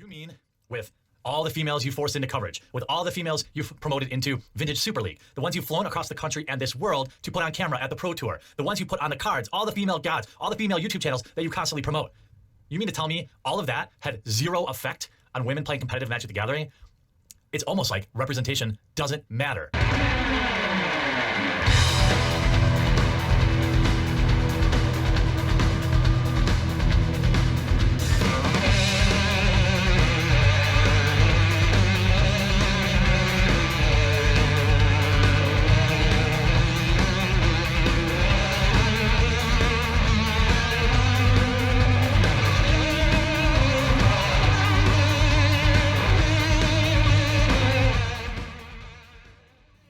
mean with all the females you forced into coverage, with all the females you've promoted into Vintage Super League, the ones you've flown across the country and this world to put on camera at the Pro Tour, the ones you put on the cards, all the female gods, all the female YouTube channels that you constantly promote. You mean to tell me all of that had zero effect on women playing competitive Magic the Gathering? It's almost like representation doesn't matter.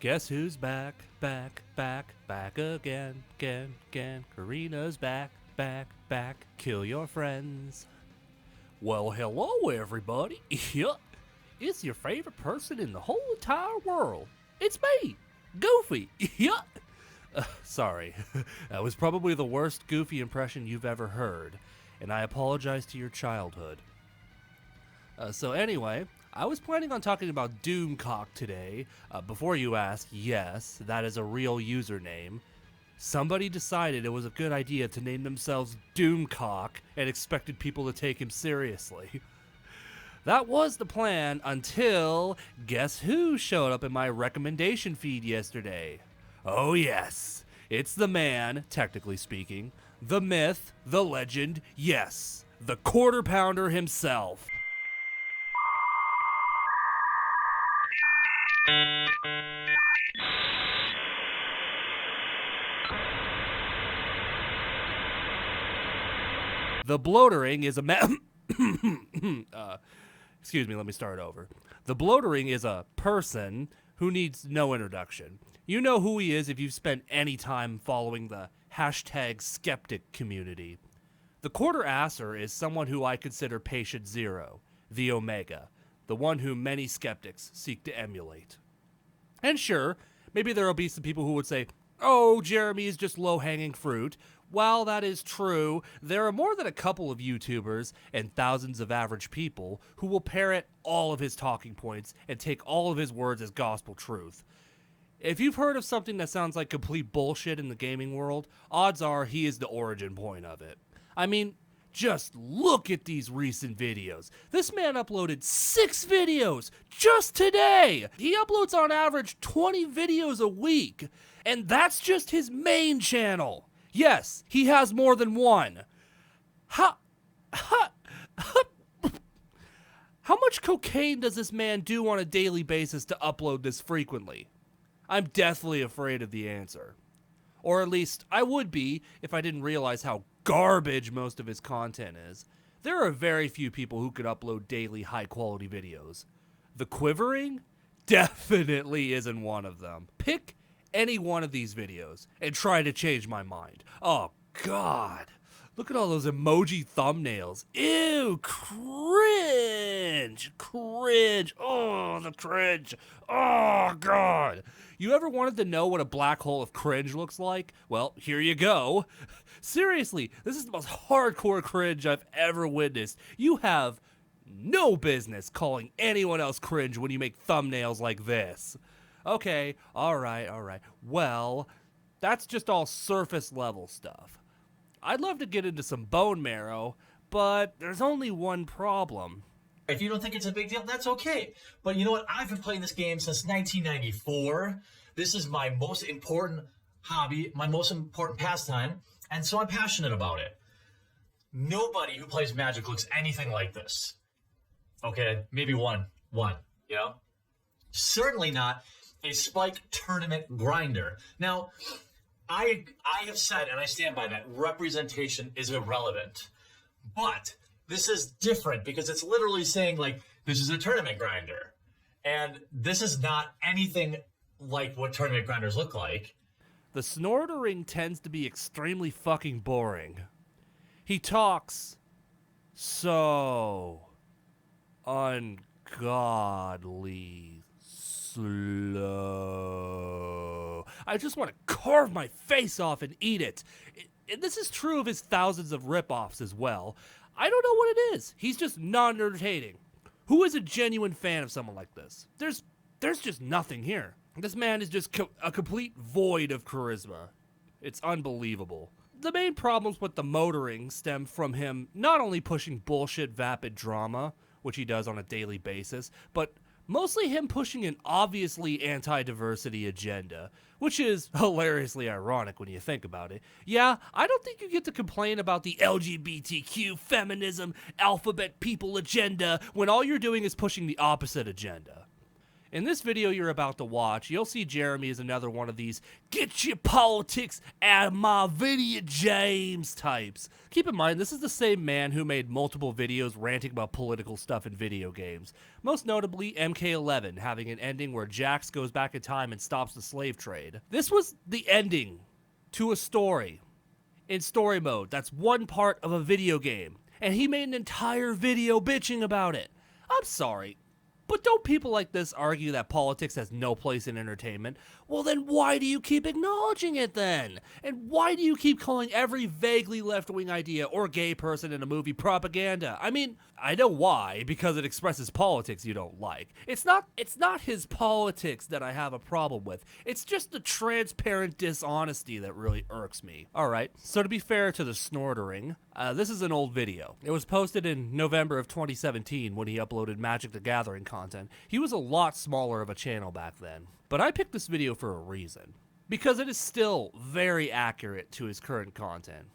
Guess who's back again. Karina's back. Kill your friends. Well, hello, everybody. Yeah, it's your favorite person in the whole entire world. It's me, Goofy. Yeah. Sorry, that was probably the worst Goofy impression you've ever heard, and I apologize to your childhood. So anyway, I was planning on talking about Doomcock today. Before you ask, yes, that is a real username. Somebody decided it was a good idea to name themselves Doomcock and expected people to take him seriously. That was the plan until guess who showed up in my recommendation feed yesterday? Oh yes, it's the man, technically speaking, the myth, the legend, yes, the quarter pounder himself. The Boatering is a excuse me, let me start over. The Boatering is a person who needs no introduction. You know who he is if you've spent any time following the #skeptic community. The quarter asser is someone who I consider patient zero, the Omega, the one whom many skeptics seek to emulate. And sure, maybe there'll be some people who would say, oh, Jeremy is just low-hanging fruit. While that is true, there are more than a couple of YouTubers and thousands of average people who will parrot all of his talking points and take all of his words as gospel truth. If you've heard of something that sounds like complete bullshit in the gaming world, odds are he is the origin point of it. I mean, just look at these recent videos. This man uploaded 6 videos just today. He uploads on average 20 videos a week, and that's just his main channel. Yes, he has more than one. How much cocaine does this man do on a daily basis to upload this frequently? I'm deathly afraid of the answer. Or at least, I would be if I didn't realize how garbage most of his content is. There are very few people who could upload daily high-quality videos. The Quivering definitely isn't one of them. Pick any one of these videos and try to change my mind. Oh, God. Look at all those emoji thumbnails. Ew, cringe. Oh, the cringe. Oh, God. You ever wanted to know what a black hole of cringe looks like? Well, here you go. Seriously, this is the most hardcore cringe I've ever witnessed. You have no business calling anyone else cringe when you make thumbnails like this. Okay, alright. Well, that's just all surface level stuff. I'd love to get into some bone marrow, but there's only one problem. If you don't think it's a big deal, that's okay. But you know what? I've been playing this game since 1994. This is my most important hobby, my most important pastime, and so I'm passionate about it. Nobody who plays Magic looks anything like this. Okay, maybe one, you know? Certainly not a spike tournament grinder. Now, I have said, and I stand by that, representation is irrelevant. But this is different because it's literally saying, like, this is a tournament grinder. And this is not anything like what tournament grinders look like. The Snortering tends to be extremely fucking boring. He talks so ungodly slow. I just want to carve my face off and eat it. And this is true of his thousands of rip-offs as well. I don't know what it is. He's just not entertaining. Who is a genuine fan of someone like this? There's just nothing here. This man is just a complete void of charisma. It's unbelievable. The main problems with the motoring stem from him not only pushing bullshit vapid drama, which he does on a daily basis, but mostly him pushing an obviously anti-diversity agenda, which is hilariously ironic when you think about it. Yeah, I don't think you get to complain about the LGBTQ, feminism, alphabet people agenda when all you're doing is pushing the opposite agenda. In this video you're about to watch, you'll see Jeremy is another one of these "get your politics out of my video, James" types. Keep in mind, this is the same man who made multiple videos ranting about political stuff in video games. Most notably, MK11, having an ending where Jax goes back in time and stops the slave trade. This was the ending to a story. In story mode, that's one part of a video game. And he made an entire video bitching about it. I'm sorry, but don't people like this argue that politics has no place in entertainment? Well, then why do you keep acknowledging it then? And why do you keep calling every vaguely left-wing idea or gay person in a movie propaganda? I mean, I know why, because it expresses politics you don't like. It's not his politics that I have a problem with. It's just the transparent dishonesty that really irks me. Alright, so to be fair to the Snortering, this is an old video. It was posted in November of 2017 when he uploaded Magic the Gathering content. He was a lot smaller of a channel back then. But I picked this video for a reason. Because it is still very accurate to his current content.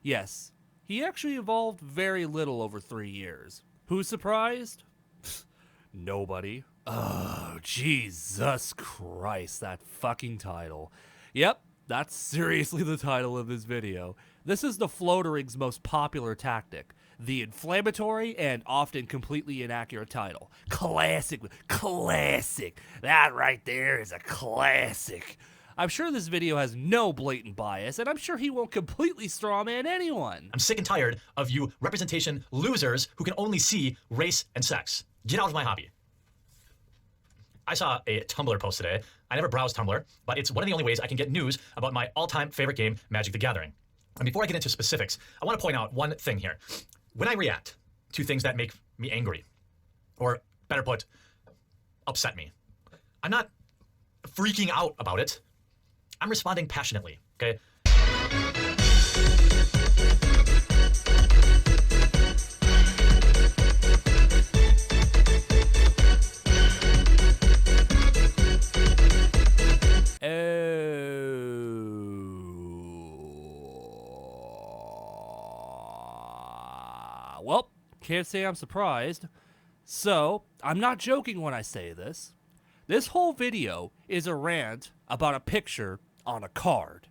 Yes, he actually evolved very little over 3 years. Who's surprised? Nobody. Oh, Jesus Christ, that fucking title. Yep, that's seriously the title of this video. This is the Floatering's most popular tactic. The inflammatory and often completely inaccurate title. Classic. That right there is a classic. I'm sure this video has no blatant bias, and I'm sure he won't completely strawman anyone. I'm sick and tired of you representation losers who can only see race and sex. Get out of my hobby. I saw a Tumblr post today. I never browsed Tumblr, but it's one of the only ways I can get news about my all-time favorite game, Magic the Gathering. And before I get into specifics, I want to point out one thing here. When I react to things that make me angry, or better put, upset me, I'm not freaking out about it. I'm responding passionately, okay? Well, can't say I'm surprised. So, I'm not joking when I say this. This whole video is a rant about a picture on a card.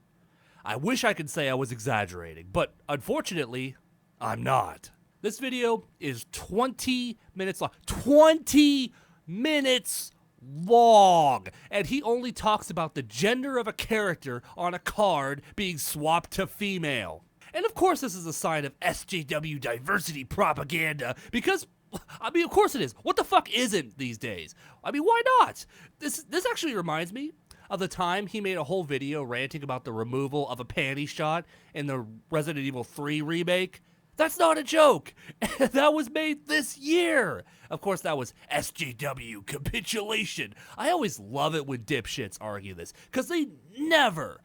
I wish I could say I was exaggerating, but unfortunately, I'm not. This video is 20 minutes long. 20 minutes long! And he only talks about the gender of a character on a card being swapped to female. And of course this is a sign of SJW diversity propaganda, because, I mean, of course it is. What the fuck isn't these days? I mean, why not? This actually reminds me of the time he made a whole video ranting about the removal of a panty shot in the Resident Evil 3 remake. That's not a joke. That was made this year. Of course, that was SJW capitulation. I always love it when dipshits argue this, because they never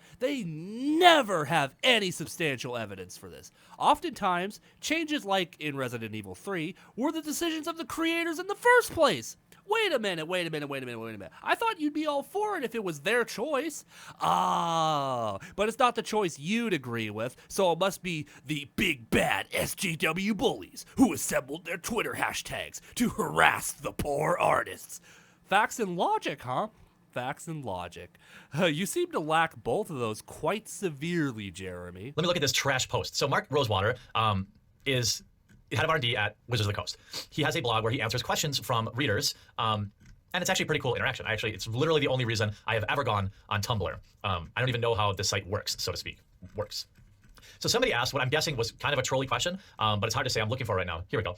have any substantial evidence for this. Oftentimes, changes like in Resident Evil 3 were the decisions of the creators in the first place. Wait a minute. I thought you'd be all for it if it was their choice. Ah, but it's not the choice you'd agree with, so it must be the big bad SJW bullies who assembled their Twitter hashtags to harass the poor artists. Facts and logic, huh? Facts and logic. You seem to lack both of those quite severely, Jeremy. Let me look at this trash post. So Mark Rosewater is head of R&D at Wizards of the Coast. He has a blog where he answers questions from readers, and it's actually a pretty cool interaction. It's literally the only reason I have ever gone on Tumblr. I don't even know how this site works, so to speak. So somebody asked what I'm guessing was kind of a trolly question, but it's hard to say. I'm looking for it right now. Here we go.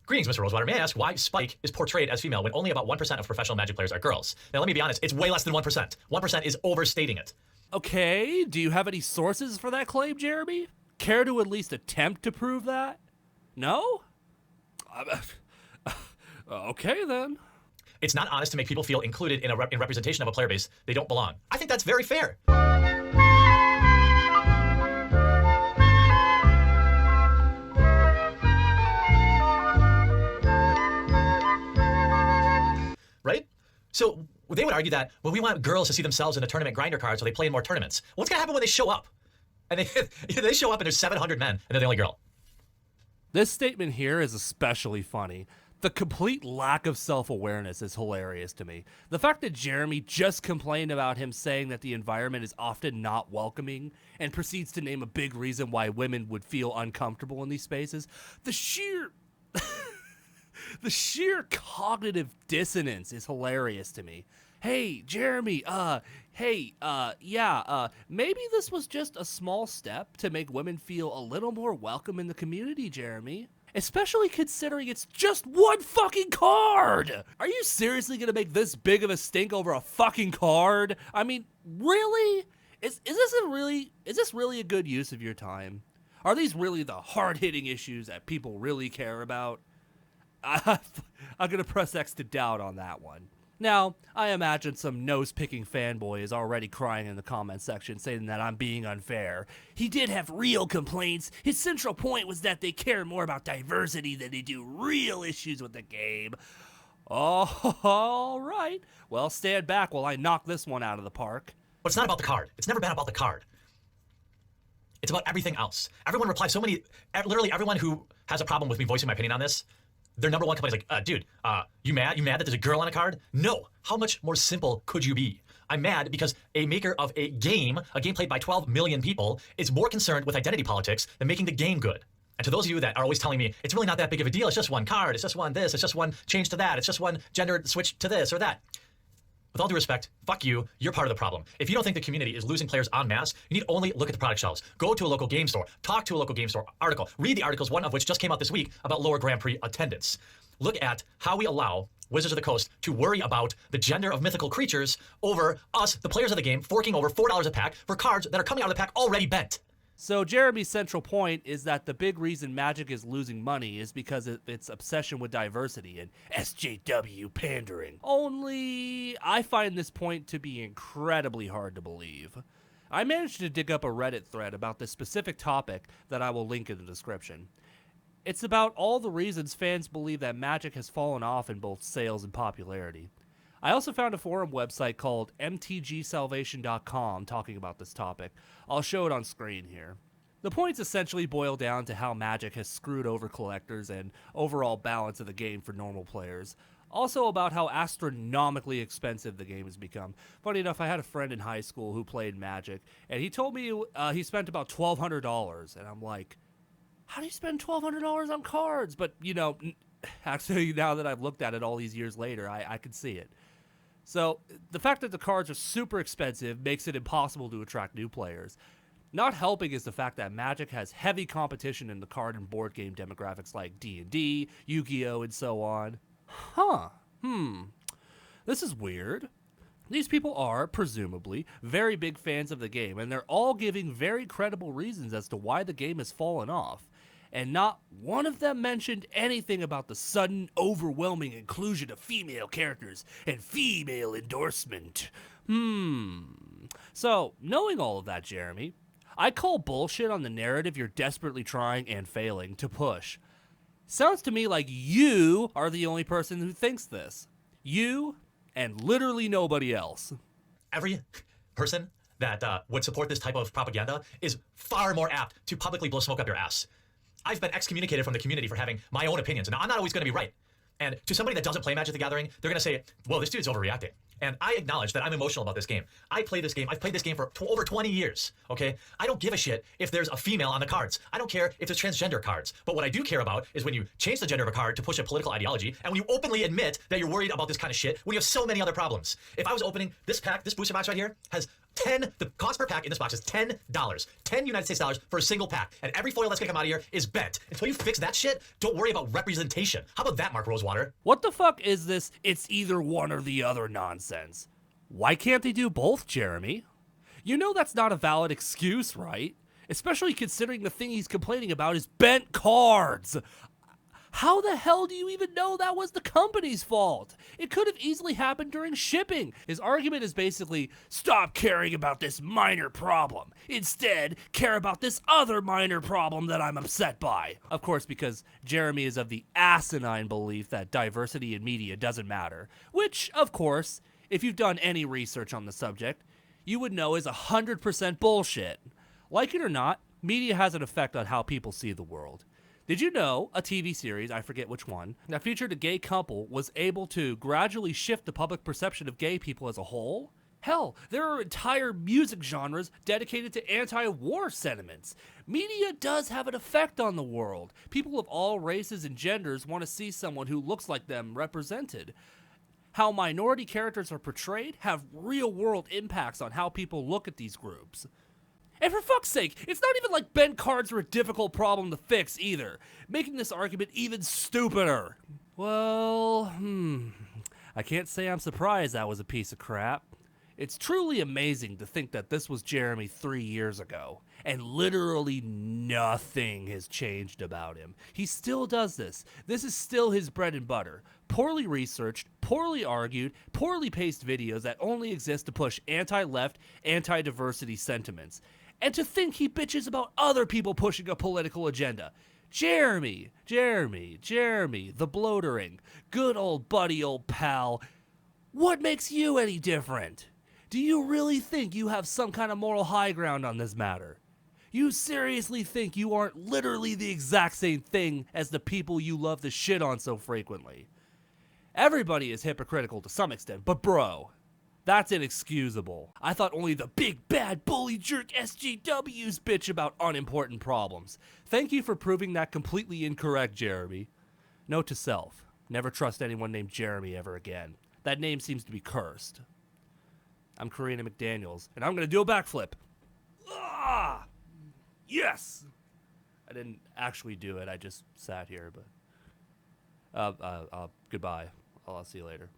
Greetings, Mr. Rosewater. May I ask why Spike is portrayed as female when only about 1% of professional Magic players are girls? Now, let me be honest. It's way less than 1%. 1% is overstating it. Okay, do you have any sources for that claim, Jeremy? Care to at least attempt to prove that? No? Okay, then. It's not honest to make people feel included in in representation of a player base they don't belong. I think that's very fair. Right? So they would argue that, well, we want girls to see themselves in the tournament grinder card so they play in more tournaments. What's going to happen when they show up? And they show up and there's 700 men and they're the only girl. This statement here is especially funny. The complete lack of self-awareness is hilarious to me. The fact that Jeremy just complained about him saying that the environment is often not welcoming and proceeds to name a big reason why women would feel uncomfortable in these spaces. The sheer cognitive dissonance is hilarious to me. Hey, Jeremy, maybe this was just a small step to make women feel a little more welcome in the community, Jeremy. Especially considering it's just one fucking card! Are you seriously gonna make this big of a stink over a fucking card? I mean, really? Is this really a good use of your time? Are these really the hard-hitting issues that people really care about? I'm gonna press X to doubt on that one. Now, I imagine some nose-picking fanboy is already crying in the comment section saying that I'm being unfair. He did have real complaints. His central point was that they care more about diversity than they do real issues with the game. Oh, all right. Well, stand back while I knock this one out of the park. But it's not about the card. It's never been about the card. It's about everything else. Everyone replies literally everyone who has a problem with me voicing my opinion on this, their number one complaint is like, dude, you mad? You mad that there's a girl on a card? No. How much more simple could you be? I'm mad because a maker of a game played by 12 million people, is more concerned with identity politics than making the game good. And to those of you that are always telling me, it's really not that big of a deal, it's just one card, it's just one this, it's just one change to that, it's just one gender switch to this or that. With all due respect, fuck you, you're part of the problem. If you don't think the community is losing players en masse, you need only look at the product shelves. Go to a local game store, talk to a local game store article, read the articles, one of which just came out this week about lower Grand Prix attendance. Look at how we allow Wizards of the Coast to worry about the gender of mythical creatures over us, the players of the game, forking over $4 a pack for cards that are coming out of the pack already bent. So Jeremy's central point is that the big reason Magic is losing money is because of its obsession with diversity and SJW pandering. Only, I find this point to be incredibly hard to believe. I managed to dig up a Reddit thread about this specific topic that I will link in the description. It's about all the reasons fans believe that Magic has fallen off in both sales and popularity. I also found a forum website called mtgsalvation.com talking about this topic. I'll show it on screen here. The points essentially boil down to how Magic has screwed over collectors and overall balance of the game for normal players. Also about how astronomically expensive the game has become. Funny enough, I had a friend in high school who played Magic, and he told me he spent about $1,200, and I'm like, how do you spend $1,200 on cards? But, you know, actually now that I've looked at it all these years later, I can see it. So, the fact that the cards are super expensive makes it impossible to attract new players. Not helping is the fact that Magic has heavy competition in the card and board game demographics like D&D, Yu-Gi-Oh, and so on. This is weird. These people are, presumably, very big fans of the game, and they're all giving very credible reasons as to why the game has fallen off. And not one of them mentioned anything about the sudden, overwhelming inclusion of female characters and female endorsement. So, knowing all of that, Jeremy, I call bullshit on the narrative you're desperately trying and failing to push. Sounds to me like you are the only person who thinks this. You and literally nobody else. Every person that would support this type of propaganda is far more apt to publicly blow smoke up your ass. I've been excommunicated from the community for having my own opinions, and I'm not always going to be right. And to somebody that doesn't play Magic the Gathering, they're going to say, well, this dude's overreacting. And I acknowledge that I'm emotional about this game. I've played this game for over 20 years, okay? I don't give a shit if there's a female on the cards. I don't care if there's transgender cards. But what I do care about is when you change the gender of a card to push a political ideology, and when you openly admit that you're worried about this kind of shit when you have so many other problems. If I was opening this pack, this booster box right here has the cost per pack in this box is $10. 10 United States dollars for a single pack. And every foil that's gonna come out of here is bent. Until you fix that shit, don't worry about representation. How about that, Mark Rosewater? What the fuck is this it's either one or the other nonsense? Why can't they do both, Jeremy? You know that's not a valid excuse, right? Especially considering the thing he's complaining about is bent cards. How the hell do you even know that was the company's fault? It could have easily happened during shipping. His argument is basically, stop caring about this minor problem. Instead, care about this other minor problem that I'm upset by. Of course, because Jeremy is of the asinine belief that diversity in media doesn't matter, which, of course, if you've done any research on the subject, you would know is 100% bullshit. Like it or not, media has an effect on how people see the world. Did you know a TV series, I forget which one, that featured a gay couple was able to gradually shift the public perception of gay people as a whole? Hell, there are entire music genres dedicated to anti-war sentiments. Media does have an effect on the world. People of all races and genders want to see someone who looks like them represented. How minority characters are portrayed have real-world impacts on how people look at these groups. And for fuck's sake, it's not even like bent cards are a difficult problem to fix either, making this argument even stupider. Well, I can't say I'm surprised that was a piece of crap. It's truly amazing to think that this was Jeremy 3 years ago, and literally nothing has changed about him. He still does this. This is still his bread and butter. Poorly researched, poorly argued, poorly paced videos that only exist to push anti-left, anti-diversity sentiments. And to think he bitches about other people pushing a political agenda. Jeremy, the Boatering, good old buddy, old pal. What makes you any different? Do you really think you have some kind of moral high ground on this matter? You seriously think you aren't literally the exact same thing as the people you love to shit on so frequently? Everybody is hypocritical to some extent, but bro, that's inexcusable. I thought only the big bad bully jerk SJWs bitch about unimportant problems. Thank you for proving that completely incorrect, Jeremy. Note to self, never trust anyone named Jeremy ever again. That name seems to be cursed. I'm Karina McDaniels, and I'm gonna do a backflip. Ah! Yes! I didn't actually do it, I just sat here, but... goodbye. I'll see you later.